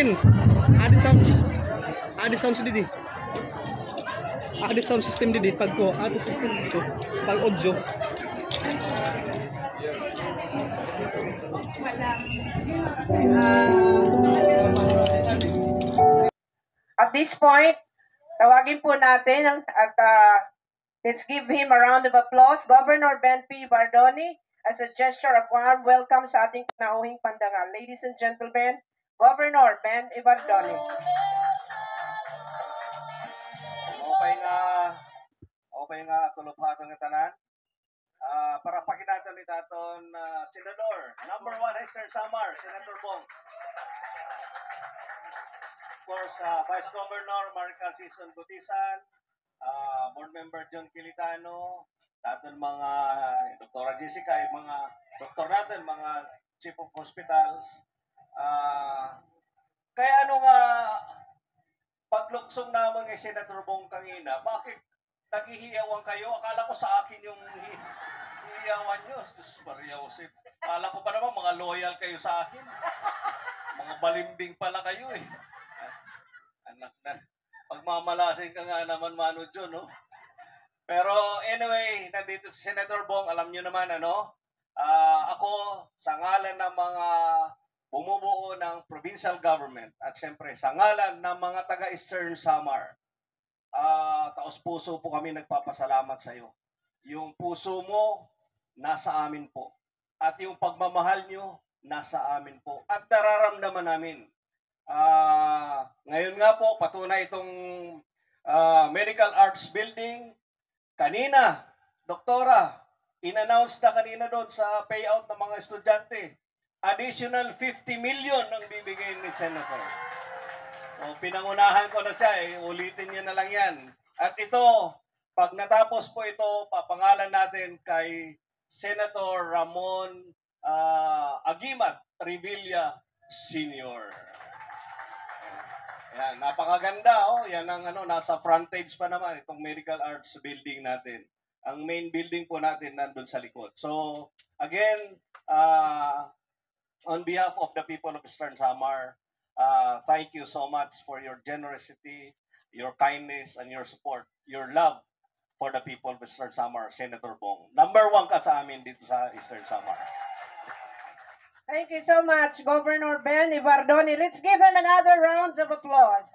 screen. Adi sound didi. Adi sound system didi pag ko ato system dito pag audio. At this point, tawagin po natin let's give him a round of applause, Governor Ben P. Bardoni, as a gesture of warm welcome sa ating panauhing pandangal. Ladies and gentlemen, Governor Ben E. Bardoni. Okay nga tulupatan ng tanan. Para pakinatan ni daton Senador, number 1 Eastern Samar, Senator Bong. Of course, Vice Governor Marcal Season Gutisan, Board Member John Kilitano, daton mga Dr. Jessica, mga doktor natin, mga Chief of Hospitals. Kaya pagluksong naman kay Senator Bong kanina, bakit naghihiyawan kayo? Akala ko sa akin yung hihiyawan nyo. Diyos Maria Josep. Akala ko pa naman mga loyal kayo sa akin. Mga balimbing pala kayo eh. Anak na. Pagmamalasin ka nga naman, Mano John, no? Pero anyway, nandito si Senator Bong. Alam nyo naman, ako, sa ngalan ng mga bumubuo ng provincial government at siyempre sa ngalan ng mga taga-Eastern Samar, taos-puso po kami nagpapasalamat sa iyo. Yung puso mo, nasa amin po. At yung pagmamahal nyo, nasa amin po. At nararamdaman namin. Ngayon nga po, patunay itong Medical Arts Building. Kanina, Doktora, in-announce na kanina doon sa payout ng mga estudyante. Additional 50 million ang bibigay ni Senator. O, pinangunahan ko na siya, ulitin niya na lang yan. At ito, pag natapos po ito, papangalan natin kay Senator Ramon Aguimat Revilla Sr. Yan, napakaganda, oh. Yan ang nasa frontage pa naman itong Medical Arts Building natin. Ang main building po natin nandun sa likod. So, again, on behalf of the people of Eastern Samar, thank you so much for your generosity, your kindness, and your support, your love for the people of Eastern Samar, Senator Bong. Number 1 ka sa amin dito sa Eastern Samar. Thank you so much, Governor Ben E. Bardoni. Let's give him another round of applause.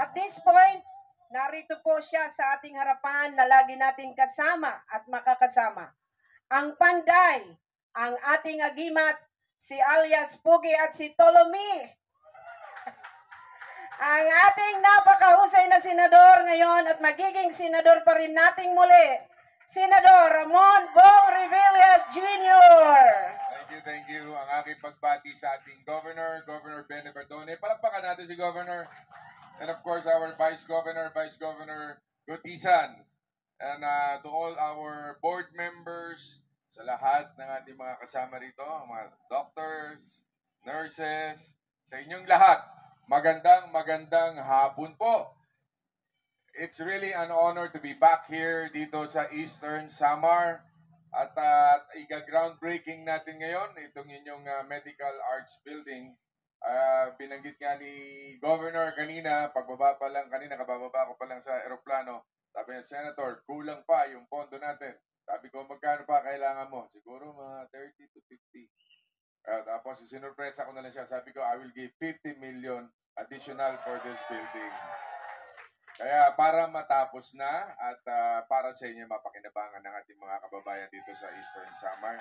At this point, narito po siya sa ating harapan na lagi nating kasama at makakasama. Ang Panday, ang ating agimat, si alias Pugi at si Tolomi. Ang ating napakahusay na senador ngayon at magiging senador pa rin nating muli, Senador Ramon Bong Revilla Jr. Thank you. Ang aking pagbati sa ating Governor Ben E. Bardoni. Palakpakan natin si Governor. And of course, our Vice Governor Gutisan. And to all our board members, sa lahat ng ating mga kasama rito, mga doctors, nurses, sa inyong lahat, magandang hapon po. It's really an honor to be back here dito sa Eastern Samar at iga-groundbreaking natin ngayon itong inyong Medical Arts Building. Binanggit nga ni Governor kanina, kabababa ko pa lang sa aeroplano. Sabi niya, Senator, kulang pa yung pondo natin. Sabi ko, magkano pa kailangan mo? Siguro mga 30 to 50. Tapos sinurpresa ko na lang siya. Sabi ko, I will give 50 million additional for this building. Kaya para matapos na at para sa inyo mapakinabangan ng ating mga kababayan dito sa Eastern Samar.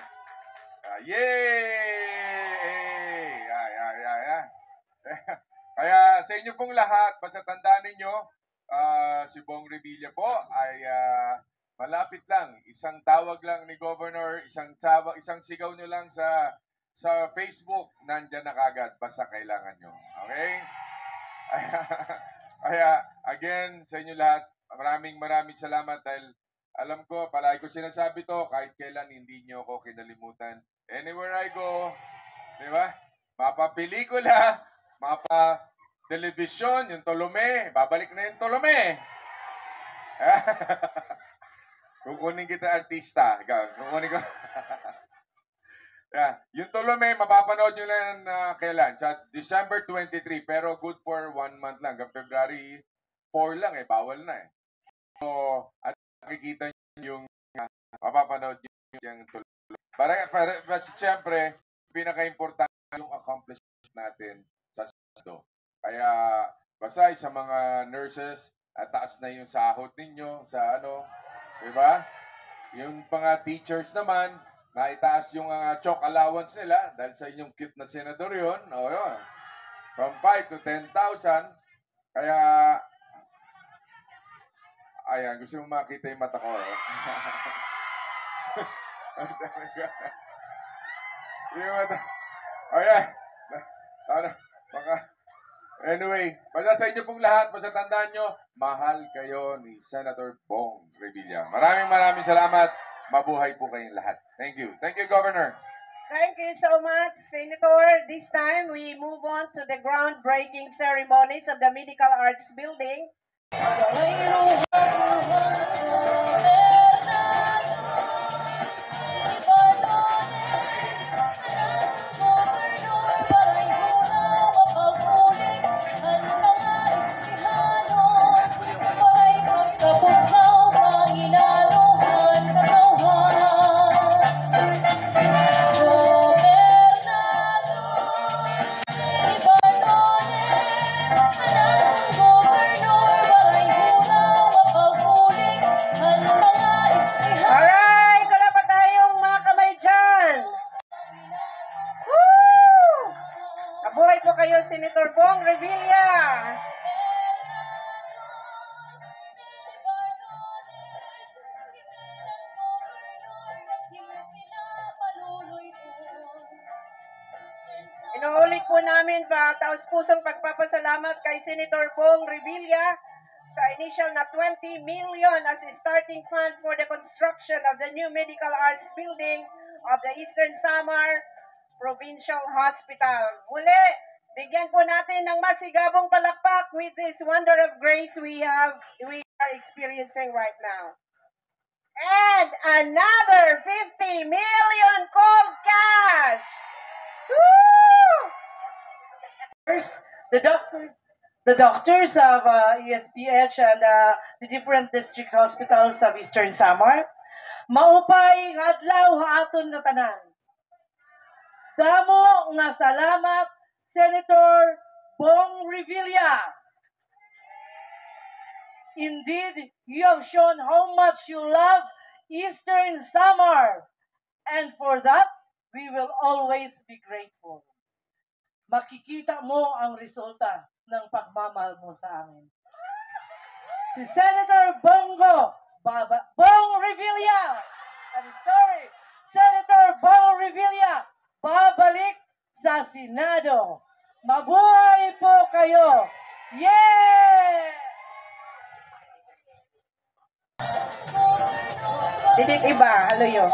Yay! Kaya sa inyo pong lahat, basta tandaan ninyo, si Bong Revilla po ay malapit lang. Isang tawag lang ni Governor, isang sigaw nyo lang sa Facebook, nandyan na kagad, basta kailangan nyo. Okay? Kaya, again, sa inyo lahat, maraming salamat dahil alam ko, palagi ko sinasabi to, kahit kailan hindi nyo ako kinalimutan. Anywhere I go, di ba? Mapa-pelikula, mapa-television, yung Tolome, babalik na yung Tolome. Kukunin kita artista. Kukunin ko. Yeah, yung Tolome, mapapanood nyo na yan kailan? Sa December 23, pero good for 1 month lang. Hanggang February 4 lang bawal na So, at makikita nyo yung mapapanood nyo yung Tolome. Para siyempre, pinaka-importante yung accomplishment natin sa Sado. Kaya, basta sa mga nurses, taas na yung sahod ninyo sa diba? Yung mga teachers naman, naitaas yung chalk allowance nila dahil sa inyong cute na senador yun. Yun. From 5 to 10,000. Kaya, ayan, gusto mo makita yung mata ko. Yung mata. Ayan. Anyway, basta sa inyo pong lahat, basta tandaan nyo, mahal kayo ni Senator Bong Revilla. Maraming salamat. Mabuhay po kayong lahat. Thank you. Thank you, Governor. Thank you so much, Senator. This time, we move on to the groundbreaking ceremonies of the Medical Arts Building. Senator Bong Revilla. Inuulit po namin taus-pusong pagpapasalamat kay Senator Bong Revilla sa initial na 20 million as a starting fund for the construction of the new Medical Arts Building of the Eastern Samar Provincial Hospital. Muli, bigyan po natin ng masigabong palakpak with this wonder of grace we are experiencing right now. And another 50 million cold cash! Woo! First, the doctors of ESPH and the different district hospitals of Eastern Samar, maupay nga adlaw aton nga tanan. Damo nga salamat, Senator Bong Revilla. Indeed, you have shown how much you love Eastern Samar, and for that, we will always be grateful. Makikita mo ang resulta ng pagmamahal mo sa amin. Si Senator Bong Revilla, Senator Bong Revilla, babalik sa Senado. Mabuhay po kayo! Yeah! Didik iba, haloyo.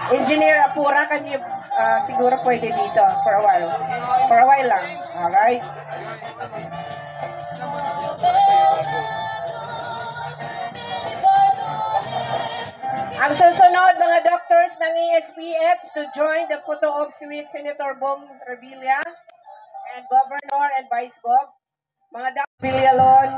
Engineer Apura, can you siguro pwede dito for a while? For a while lang. Alright? Ang susunod, mga doctors ng ESPH to join the photo ops with Senator Bong Revilla and Governor and Vice Gov. Mga Dr. Villalon.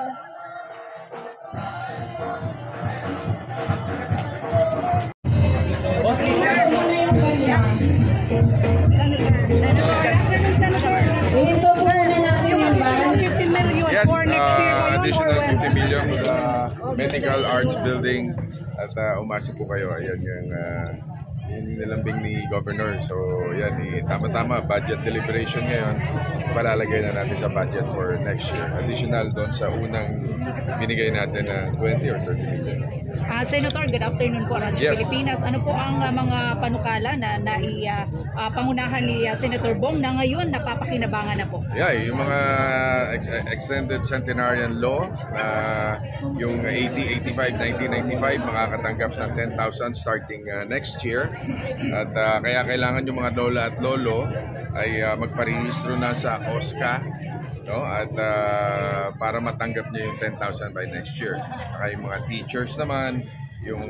Ito po muna natin yung 50 million for next year. Additional 50 million to the Medical Arts Building at umasa po kayo. Ayan yung nilambing ni Governor. So yan, tama-tama, budget deliberation ngayon. Palalagay na natin sa budget for next year. Additional doon sa unang binigay natin na 20 or 30 million. Senator, good afternoon po Radyo Pilipinas. Ano po ang mga panukala na pangunahan ni Senator Bong na ngayon napapakinabangan na po? Yeah, yung mga extended centenarian law, yung 80, 85, 1995, makakatanggap ng 10,000 starting next year. At kaya kailangan yung mga lola at lolo ay magparehistro na sa OSCA, no? At para matanggap niya yung 10,000 by next year. Saka yung mga teachers naman, yung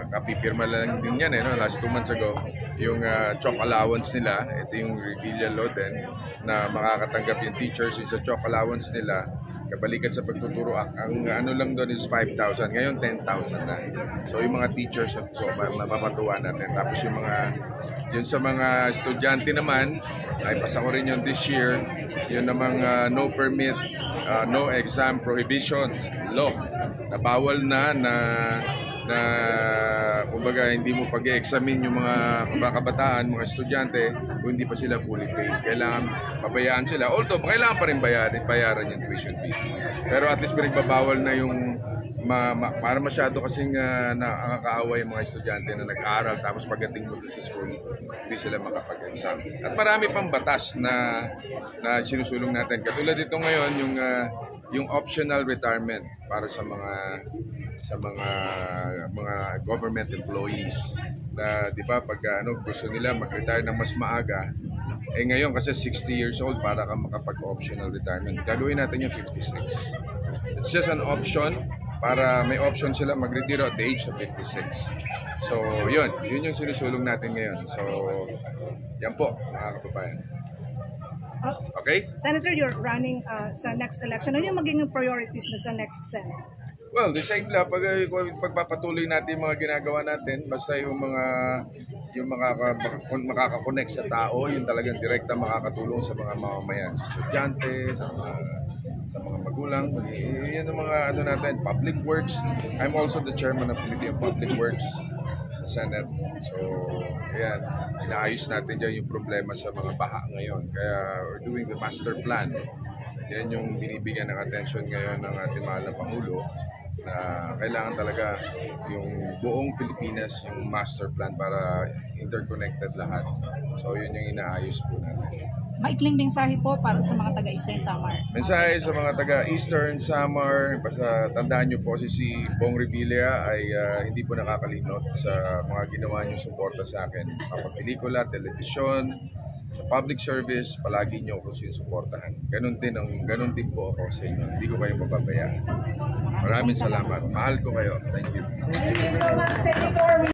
kapipirma lang din yan no? Last 2 months ago, yung chalk allowance nila, ito yung Revilla law din, na makakatanggap yung teachers yung sa chalk allowance nila, kabalikat sa pagtuturo, ang ano lang doon is 5,000, ngayon 10,000 na. So yung mga teachers, so mapapatuwa natin. Tapos yung sa mga estudyante naman, ay pasa ko rin yun this year, yun namang no permit, no exam prohibitions law, na bawal na kumbaga hindi mo pag-e-examine yung mga kabataan, mga estudyante kung hindi pa sila fully paid. Kailangan pabayaan sila. Although kailangan pa rin bayaran yung tuition fee. Pero at least pinagbabawal na yung para masyado kasing nakakaawa yung mga estudyante na nag-aaral tapos pagdating mo sa school hindi sila makapag-exam. At marami pang batas na sinusulong natin. Katulad dito ngayon yung optional retirement para sa mga government employees na 'di ba pag gusto nila mag-retire ng mas maaga, ngayon kasi 60 years old para ka makapag-optional retirement. Gagawin natin yung 56. It's just an option para may option sila mag-retiro at the age of 56. So yun yung sinusulong natin ngayon. So yan po mga kababayan. Okay? Senator, you're running sa next election. Ano yung magiging priorities na sa next Senate? Well, the same lang. Pagpapatuloy natin yung mga ginagawa natin, basta yung makakakonect sa tao, yung talagang direkta makakatulong sa mga mamamayan, sa estudyante, sa mga magulang. Yan ang mga natin, public works. I'm also the chairman of Committee on Public Works sa Senate. So, ayan, inaayos natin dyan yung problema sa mga baha ngayon. Kaya, we're doing the master plan. Yan yung binibigyan ng attention ngayon ng ating mahal na Pangulo, na kailangan talaga yung buong Pilipinas, yung master plan para interconnected lahat. So, yun yung inaayos po natin. Maikling mensahe po para sa mga taga-Eastern Samar. Mensahe sa mga taga-Eastern Samar, basta tandaan nyo po si Bong Revilla ay hindi po nakakalimot sa mga ginawa nyo suporta sa akin. Mga pelikula, telebisyon, sa public service, palagi nyo ako sinusuportahan. Ganun din po ako sa inyo. Hindi ko kayo mapabayaan. Maraming salamat. Mahal ko kayo. Thank you. Thank you so much, Senator.